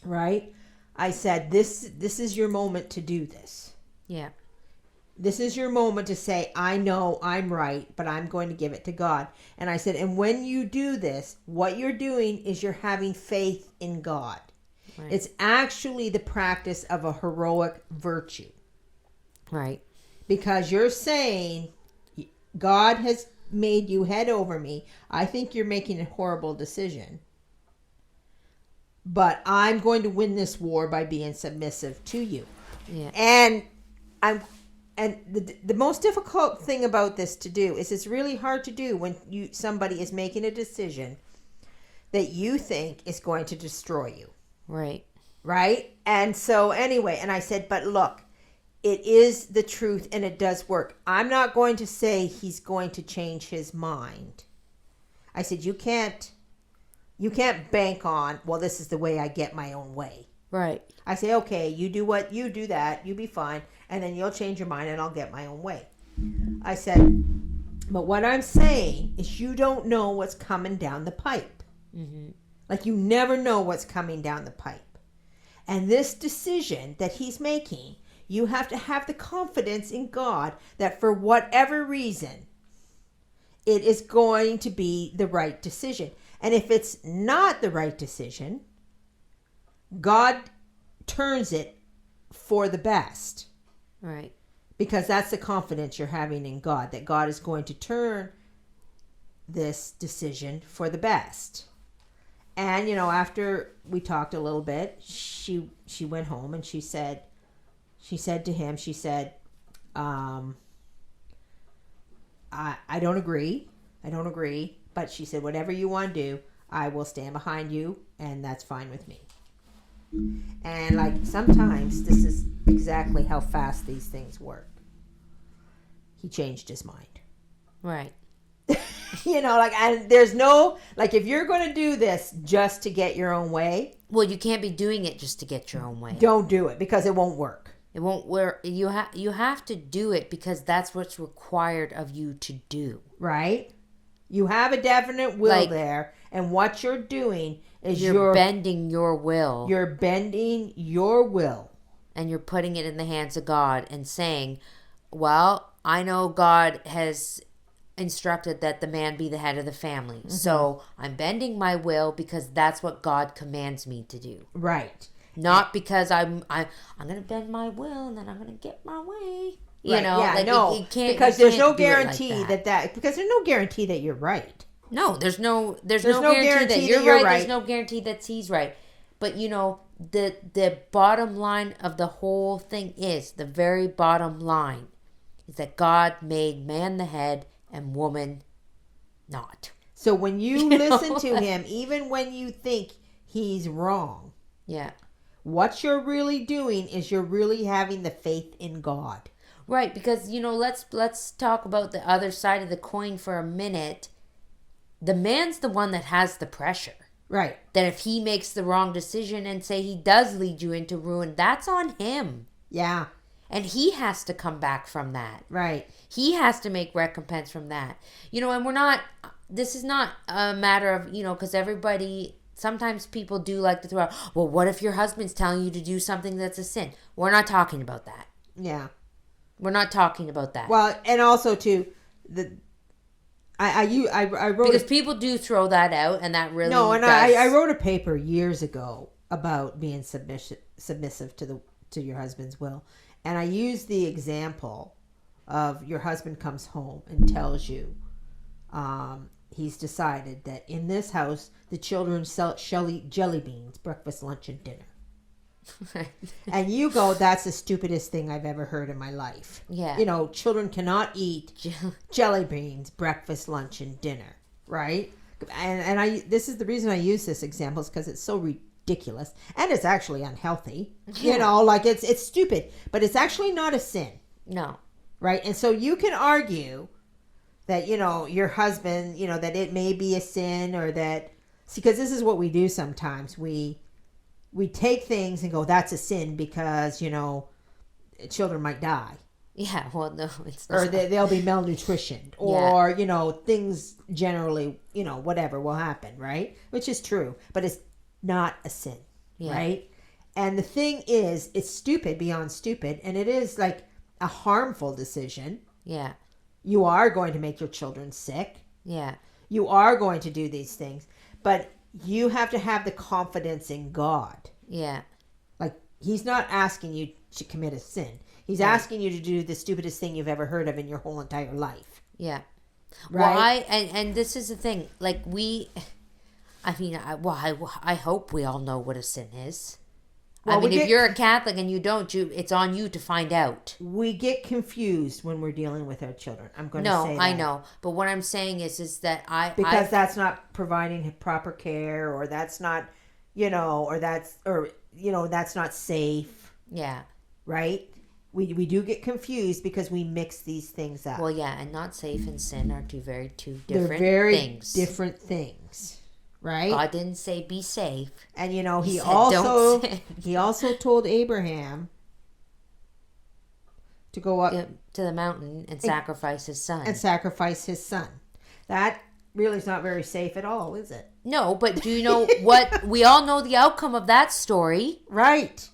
right? I said, this is your moment to do this. Yeah. This is your moment to say, I know I'm right, but I'm going to give it to God. And I said, and when you do this, what you're doing is you're having faith in God. Right. It's actually the practice of a heroic virtue. Right. Because you're saying, God has made you head over me. I think you're making a horrible decision. But I'm going to win this war by being submissive to you. Yeah. And the most difficult thing about this to do is it's really hard to do when somebody is making a decision that you think is going to destroy you. Right. Right? And so anyway, and I said, but look, it is the truth and it does work. I'm not going to say he's going to change his mind. I said, you can't bank on, well, this is the way I get my own way. Right. I say, okay, you do that, you be fine, and then you'll change your mind and I'll get my own way. I said, but what I'm saying is you don't know what's coming down the pipe. Mm-hmm. Like you never know what's coming down the pipe. And this decision that he's making, you have to have the confidence in God that for whatever reason, it is going to be the right decision. And if it's not the right decision, God turns it for the best. Right. Because that's the confidence you're having in God, that God is going to turn this decision for the best. And, after we talked a little bit, she went home and she said to him, I don't agree. But she said, whatever you want to do, I will stand behind you, and that's fine with me. And sometimes this is exactly how fast these things work. He changed his mind. Right. And there's no, if you're going to do this just to get your own way. Well, you can't be doing it just to get your own way. Don't do it because it won't work. It won't work. You have to do it because that's what's required of you to do. Right? You have a definite will there, and what you're doing is you're bending your will. You're bending your will. And you're putting it in the hands of God and saying, well, I know God has instructed that the man be the head of the family. Mm-hmm. So I'm bending my will because that's what God commands me to do. Right. Not because I'm going to bend my will and then I'm going to get my way. Right. It can't, because there's no guarantee because there's no guarantee that you're right. No, there's no guarantee that you're right. There's no guarantee that he's right. But the bottom line of the whole thing is, the very bottom line is that God made man the head and woman not. So when you listen to him, even when you think he's wrong, yeah, what you're really doing is you're really having the faith in God. Right, because let's talk about the other side of the coin for a minute. The man's the one that has the pressure. Right. That if he makes the wrong decision and say he does lead you into ruin, that's on him. Yeah. And he has to come back from that. Right. He has to make recompense from that. And this is not a matter of, because sometimes people do like to throw out, well, what if your husband's telling you to do something that's a sin? We're not talking about that. Yeah. We're not talking about that. Well, and also too, I wrote, because people do throw that out, and that really I wrote a paper years ago about being submissive to your husband's will, and I used the example of your husband comes home and tells you he's decided that in this house the children shall eat jelly beans breakfast, lunch, and dinner. And you go, that's the stupidest thing I've ever heard in my life. Yeah. You know, children cannot eat jelly beans, breakfast, lunch, and dinner, right? And this is the reason I use this example is because it's so ridiculous. And it's actually unhealthy. Yeah. You know, like it's stupid. But it's actually not a sin. No. Right? And so you can argue that, you know, your husband, you know, that it may be a sin or that... See, because this is what we do sometimes. We take things and go, that's a sin because, you know, children might die. Yeah, well, no, it's not. Or they'll be malnutritioned. Or, you know, things generally, you know, whatever will happen, right? Which is true. But it's not a sin, right? And the thing is, it's stupid beyond stupid. And it is like a harmful decision. Yeah. You are going to make your children sick. Yeah. You are going to do these things. But you have to have the confidence in God. Yeah. Like, he's not asking you to commit a sin. He's asking you to do the stupidest thing you've ever heard of in your whole entire life. Yeah. Right? Well, and this is the thing. Like, I hope we all know what a sin is. Well, if you're a Catholic and you don't, it's on you to find out. We get confused when we're dealing with our children. I'm going to say that. No, I know. But what I'm saying is that Because that's not providing proper care, or that's not, you know, that's not safe. Yeah. Right? We do get confused because we mix these things up. Well, yeah, and not safe and sin are two different They're very things. different things. Right? God didn't say be safe. And you know, he said, "Don't sin." also told Abraham to go up to the mountain and sacrifice his son. That really is not very safe at all, is it? No, but do you know what? We all know the outcome of that story. Right.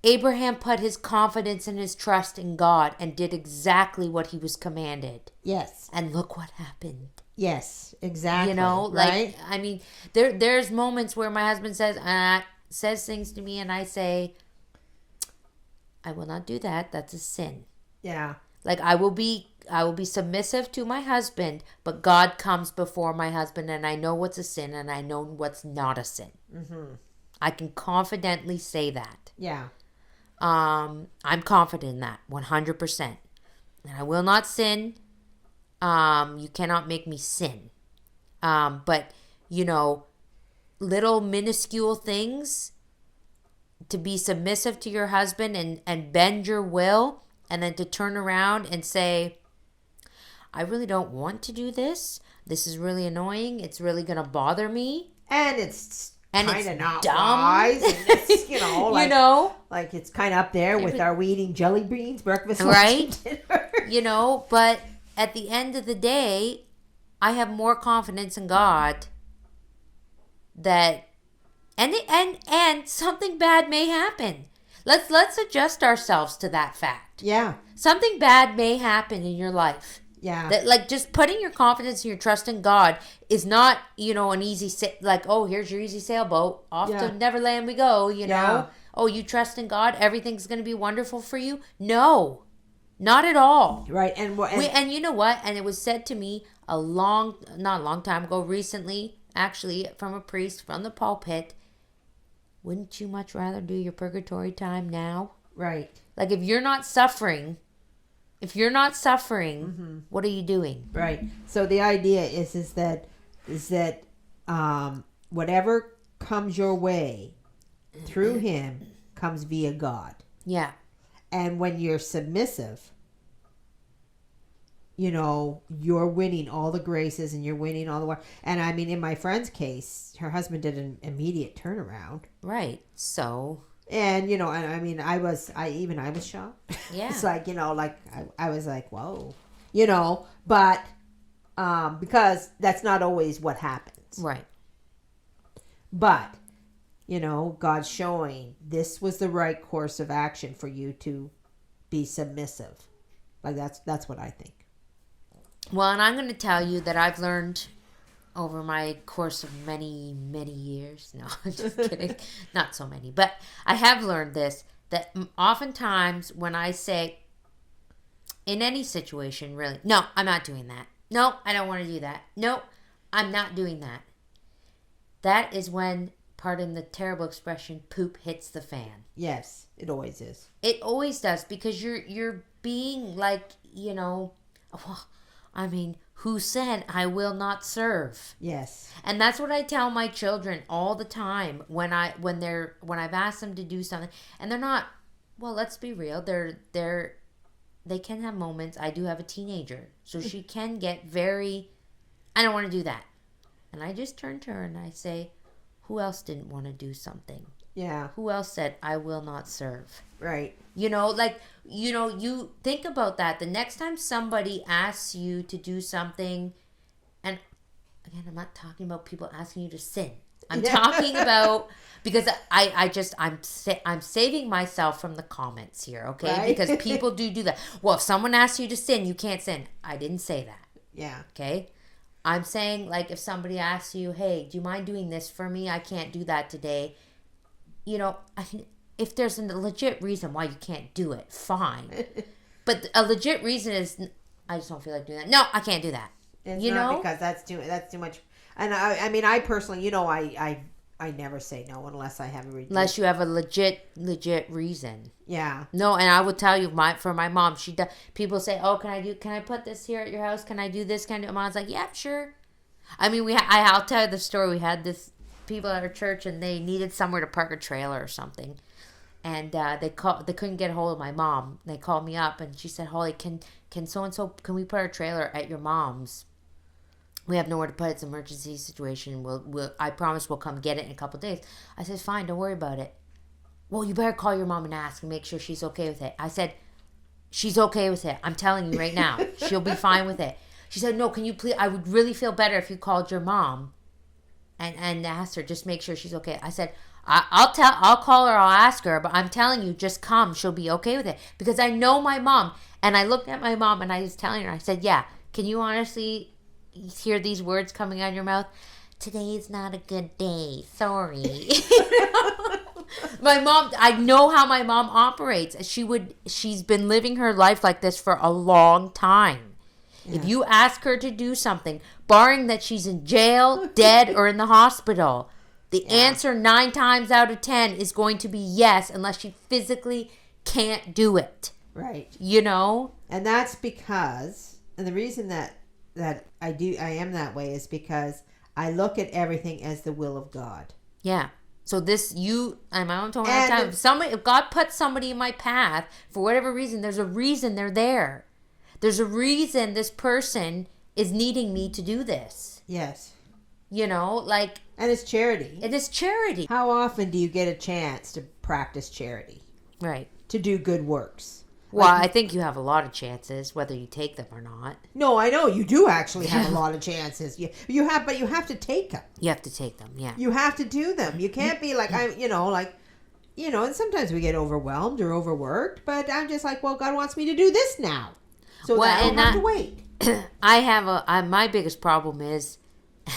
Abraham put his confidence and his trust in God and did exactly what he was commanded. Yes. And look what happened. Yes, exactly. You know, right? like, I mean, there's moments where my husband says things to me and I say, I will not do that. That's a sin. Yeah. Like, I will be submissive to my husband, but God comes before my husband, and I know what's a sin and I know what's not a sin. Mm-hmm. I can confidently say that. Yeah. I'm confident in that 100%. And I will not sin. You cannot make me sin. But, you know, little minuscule things to be submissive to your husband and bend your will, and then to turn around and say, I really don't want to do this. This is really annoying. It's really going to bother me. And it's kind of not dumb. wise. And it's, you know, like, like it's kind of up there with our we eating jelly beans, breakfast, lunch, and dinner. You know, but at the end of the day, I have more confidence in God that, and something bad may happen. Let's adjust ourselves to that fact. Yeah. Something bad may happen in your life. Yeah. That, like, just putting your confidence and your trust in God is not, you know, an easy, like, oh, here's your easy sailboat. Off to Neverland we go, you know. Oh, you trust in God, everything's going to be wonderful for you? No, not at all. Right. And you know what? And it was said to me not a long time ago, recently, actually, from a priest from the pulpit, wouldn't you much rather do your purgatory time now? Right. Like, if you're not suffering, mm-hmm. What are you doing? Right. So the idea is that whatever comes your way through him comes via God. Yeah. And when you're submissive, you know, you're winning all the graces and you're winning all the... And I mean, in my friend's case, her husband did an immediate turnaround. Right. So... And, you know, and I mean, I was shocked. Yeah. It's like, you know, like, I was like, whoa. You know, but because that's not always what happens. Right. But, you know, God's showing this was the right course of action for you to be submissive. Like, that's what I think. Well, and I'm going to tell you that I've learned over my course of many, many years. No, I'm just kidding. Not so many. But I have learned this, that oftentimes when I say, in any situation, really, no, I'm not doing that. No, I don't want to do that. No, I'm not doing that. That is when pardon the terrible expression, poop hits the fan. Yes, it always is. It always does, because you're being like, well, I mean, who said I will not serve? Yes. And that's what I tell my children all the time when I've asked them to do something, and they're not, well, let's be real, they can have moments. I do have a teenager, so she can get very, I don't want to do that. And I just turn to her and I say, who else didn't want to do something? Yeah. Who else said, I will not serve? Right. You think about that. The next time somebody asks you to do something, and again, I'm not talking about people asking you to sin. I'm talking about, because I'm saving myself from the comments here, okay? Right. Because people do that. Well, if someone asks you to sin, you can't sin. I didn't say that. Yeah. Okay? I'm saying, like, if somebody asks you, hey, do you mind doing this for me? I can't do that today. If there's a legit reason why you can't do it, fine. But a legit reason is, I just don't feel like doing that. No, I can't do that. It's not because that's too much. And I mean, I personally, I never say no unless I have a reason. Unless you have a legit reason. Yeah. No, and I would tell you, for my mom, people say, oh, can I put this here at your house? Can I do this? Can I do it? Mom's like, yeah, sure. I mean, I'll tell you the story. We had this people at our church, and they needed somewhere to park a trailer or something. And they couldn't get a hold of my mom. They called me up, and she said, Holly, can so-and-so, can we put our trailer at your mom's? We have nowhere to put it. It's an emergency situation. I promise we'll come get it in a couple of days. I said, fine, don't worry about it. Well, you better call your mom and ask and make sure she's okay with it. I said, she's okay with it. I'm telling you right now. She'll be fine with it. She said, no, can you please? I would really feel better if you called your mom and asked her, just make sure she's okay. I said, I'll call her, I'll ask her, but I'm telling you, just come. She'll be okay with it. Because I know my mom. And I looked at my mom and I was telling her, I said, yeah, can you honestly hear these words coming out of your mouth? Today's not a good day. Sorry. My mom, I know how my mom operates. She's been living her life like this for a long time. Yeah. If you ask her to do something, barring that she's in jail, dead, or in the hospital, the answer 9 times out of 10 is going to be yes, unless she physically can't do it. Right. And that's because, and the reason that I am that way is because I look at everything as the will of God. Yeah. So I'm on all the time. If God puts somebody in my path for whatever reason, there's a reason they're there. There's a reason this person is needing me to do this. Yes. And it's charity. It is charity. How often do you get a chance to practice charity? Right. To do good works? Well, I think you have a lot of chances, whether you take them or not. No, I know you do actually have a lot of chances. You have to take them. You have to take them, yeah. You have to do them. You can't be like and sometimes we get overwhelmed or overworked, but I'm just like, well, God wants me to do this now, so I don't have to wait. I have my biggest problem is,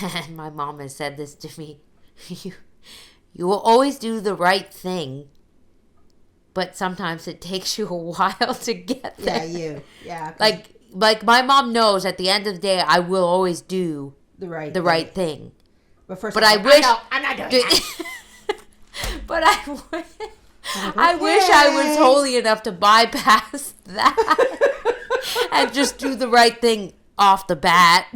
and my mom has said this to me, you will always do the right thing. But sometimes it takes you a while to get there. Yeah. Like my mom knows at the end of the day, I will always do the right thing. But I wish I'm not doing that. But I wish I was holy enough to bypass that and just do the right thing off the bat.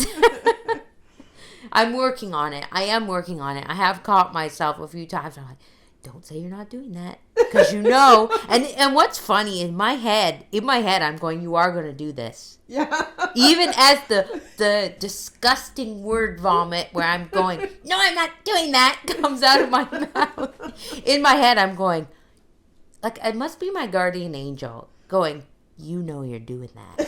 I'm working on it. I am working on it. I have caught myself a few times. I'm like, don't say you're not doing that, because and what's funny, in my head I'm going, you are going to do this. Yeah. Even as the disgusting word vomit where I'm going, no, I'm not doing that, comes out of my mouth. In my head I'm going, like, it must be my guardian angel going, you're doing that.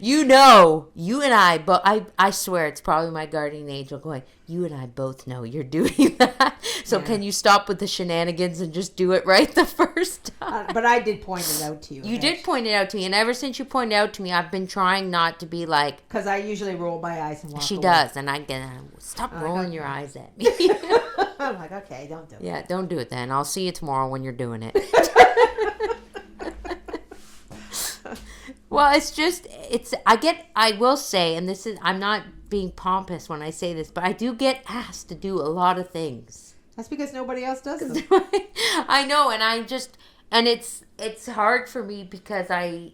You and I, but I swear it's probably my guardian angel going, you and I both know you're doing that. So can you stop with the shenanigans and just do it right the first time? But I did point it out to you. You did point it out to me. And ever since you pointed it out to me, I've been trying not to be like. Because I usually roll my eyes and walk away. She does. And I get, stop rolling your eyes at me. I'm like, okay, don't do it. Yeah, don't do it then. I'll see you tomorrow when you're doing it. Well, I will say, and this is, I'm not being pompous when I say this, but I do get asked to do a lot of things. That's because nobody else does them. I know, and it's hard for me because I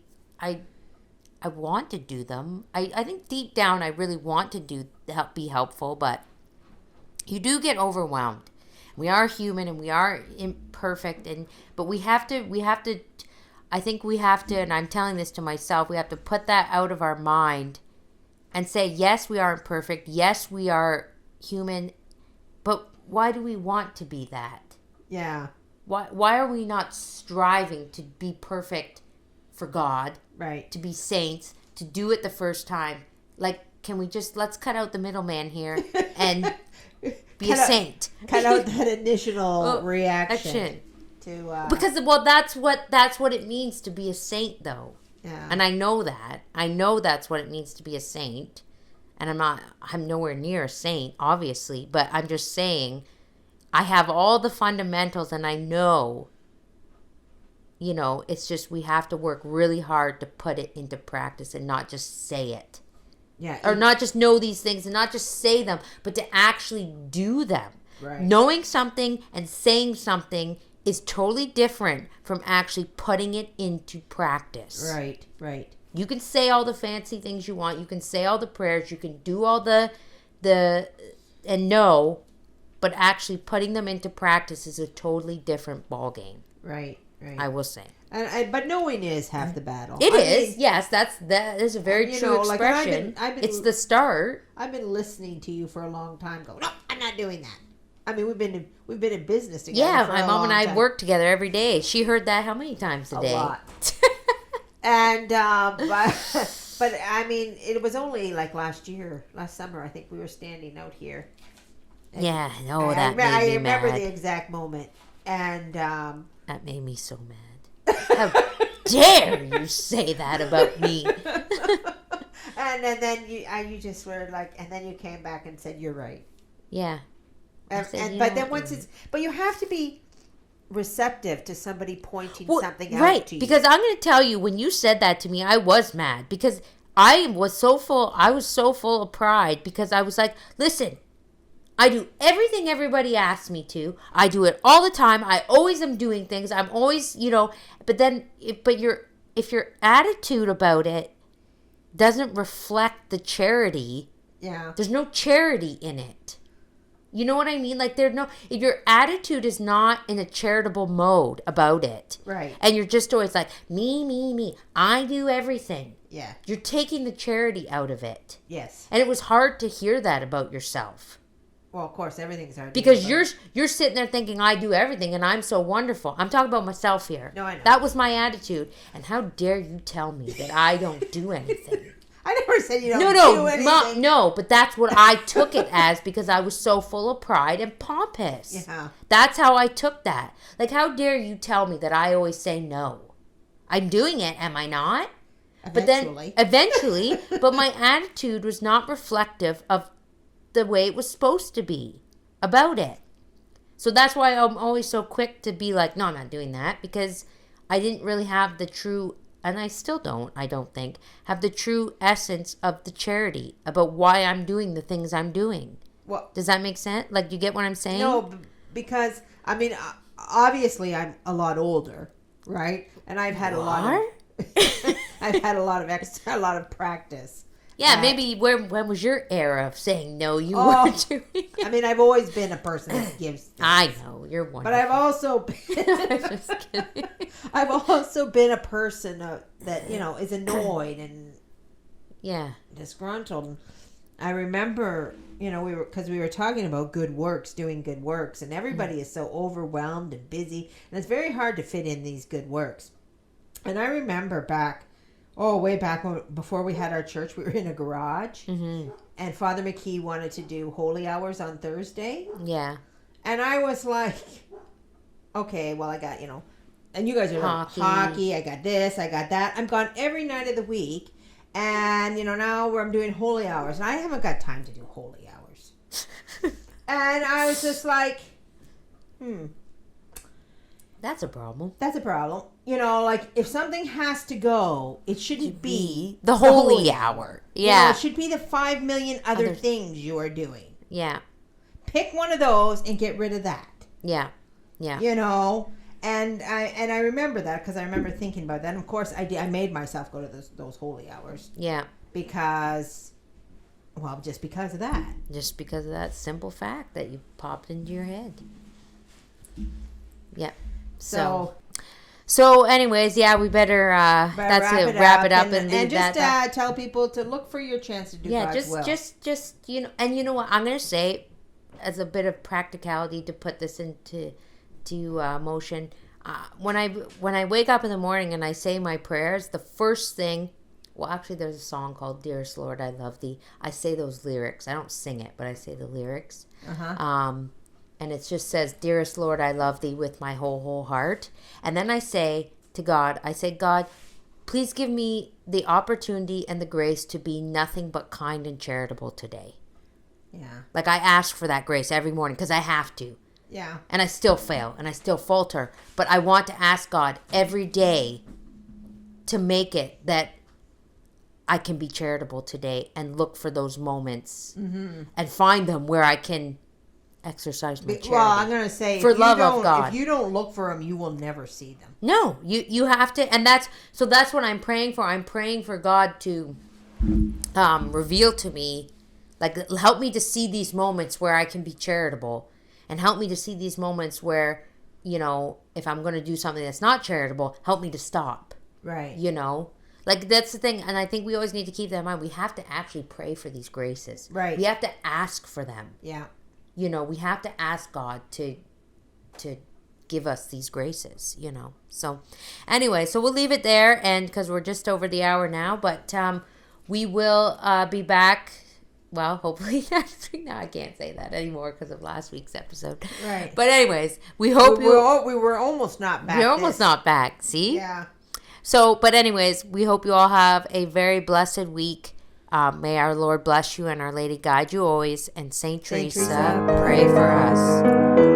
want to do them. I think deep down I really want to be helpful, but you do get overwhelmed. We are human and we are imperfect, but we have to I think we have to, and I'm telling this to myself, we have to put that out of our mind and say, yes, we are imperfect. Yes, we are human, but why do we want to be that? Yeah. Why are we not striving to be perfect for God? Right. To be saints, to do it the first time? Like, can we let's cut out the middleman here and be a saint? Cut out that initial reaction. Because that's what it means to be a saint, though. Yeah. And I know that's what it means to be a saint. And I'm nowhere near a saint, obviously, but I'm just saying I have all the fundamentals, and I know, it's just we have to work really hard to put it into practice and not just say it. Yeah. Or not just know these things and not just say them, but to actually do them. Right. Knowing something and saying something is totally different from actually putting it into practice. Right, right. You can say all the fancy things you want. You can say all the prayers. You can do all the and know, but actually putting them into practice is a totally different ballgame. Right, right. I will say. But knowing is half the battle. It is. Yes, that is a very true expression. It's the start. I've been listening to you for a long time. Go, no, I'm not doing that. I mean, we've been in business together. Yeah, for my mom and I work together every day. She heard that how many times a day? A lot. And but I mean, it was only like last summer. I think we were standing out here. Yeah, no, that made me I remember mad. the exact moment, and that made me so mad. How dare you say that about me? And then you just were like, and then you came back and said, "You're right." Yeah. But then but you have to be receptive to somebody pointing something out to you. Because I'm going to tell you, when you said that to me, I was mad because I was so full of pride because I was like, listen, I do everything everybody asks me to. I do it all the time. I always am doing things. I'm always, but then, if your attitude about it doesn't reflect the charity, there's no charity in it. You know what I mean? Like, if your attitude is not in a charitable mode about it. Right. And you're just always like, me, I do everything. Yeah. You're taking the charity out of it. Yes. And it was hard to hear that about yourself. Well, of course, everything's hard. Because you're sitting there thinking, I do everything and I'm so wonderful. I'm talking about myself here. No, I know. That was my attitude. And how dare you tell me that I don't do anything? I never said you don't do anything. No, but that's what I took it as because I was so full of pride and pompous. Yeah. That's how I took that. Like, how dare you tell me that I always say no? I'm doing it, am I not? Eventually, but my attitude was not reflective of the way it was supposed to be about it. So that's why I'm always so quick to be like, no, I'm not doing that, because I didn't really have the true, and I still don't, I don't think, have the true essence of the charity about why I'm doing the things I'm doing. Well, does that make sense? Like, you get what I'm saying? No, because, I mean, obviously I'm a lot older, right? And I've had a lot of practice. Yeah, maybe when was your era of saying no you weren't doing it? I mean, I've always been a person that gives things. I know, you're wonderful. But I've also been... Just kidding. I've also been a person that, is annoyed and disgruntled. I remember, we were talking about good works, doing good works, and everybody is so overwhelmed and busy, and it's very hard to fit in these good works. And I remember way back before we had our church, we were in a garage, and Father McKee wanted to do holy hours on Thursday. Yeah. And I was like, okay, well, I got, and you guys are hockey, I got this, I got that. I'm gone every night of the week, and, now I'm doing holy hours, and I haven't got time to do holy hours. And I was just like, That's a problem. That's a problem. You know, like if something has to go, it shouldn't be the holy hour. Yeah. You know, it should be the 5 million other things you are doing. Yeah. Pick one of those and get rid of that. Yeah. Yeah. You know, and I remember that because I remember thinking about that. And of course, I made myself go to those holy hours. Yeah. Because, well, just because of that. Just because of that simple fact that you popped into your head. Yeah. So anyways, yeah, we better wrap it up and leave just that. Tell people to look for your chance to do God's will. just you know, and you know what I'm gonna say, as a bit of practicality to put this into motion. When I wake up in the morning and I say my prayers, the first thing, well, actually, there's a song called "Dearest Lord, I Love Thee." I say those lyrics. I don't sing it, but I say the lyrics. And it just says, "Dearest Lord, I love thee with my whole heart." And then I say to God, God, please give me the opportunity and the grace to be nothing but kind and charitable today. Yeah. Like I ask for that grace every morning because I have to. Yeah. And I still fail and I still falter. But I want to ask God every day to make it that I can be charitable today and look for those moments and find them where I can exercise my charity. Well, I'm going to say, for love of God. If you don't look for them, you will never see them. No, you have to, and that's what I'm praying for. I'm praying for God to reveal to me, like help me to see these moments where I can be charitable, and help me to see these moments where, you know, if I'm going to do something that's not charitable, help me to stop. Right. You know? Like, that's the thing, and I think we always need to keep that in mind. We have to actually pray for these graces. Right. We have to ask for them. Yeah. You know, we have to ask God to give us these graces, you know. So, anyway, so we'll leave it there, and because we're just over the hour now, but we will be back, well, hopefully next week. Now I can't say that anymore because of last week's episode. Right. But anyways, we hope we were almost not back. We're almost not back, see? Yeah. So, but anyways, we hope you all have a very blessed week. May our Lord bless you and Our Lady guide you always. And Saint Teresa, pray for us.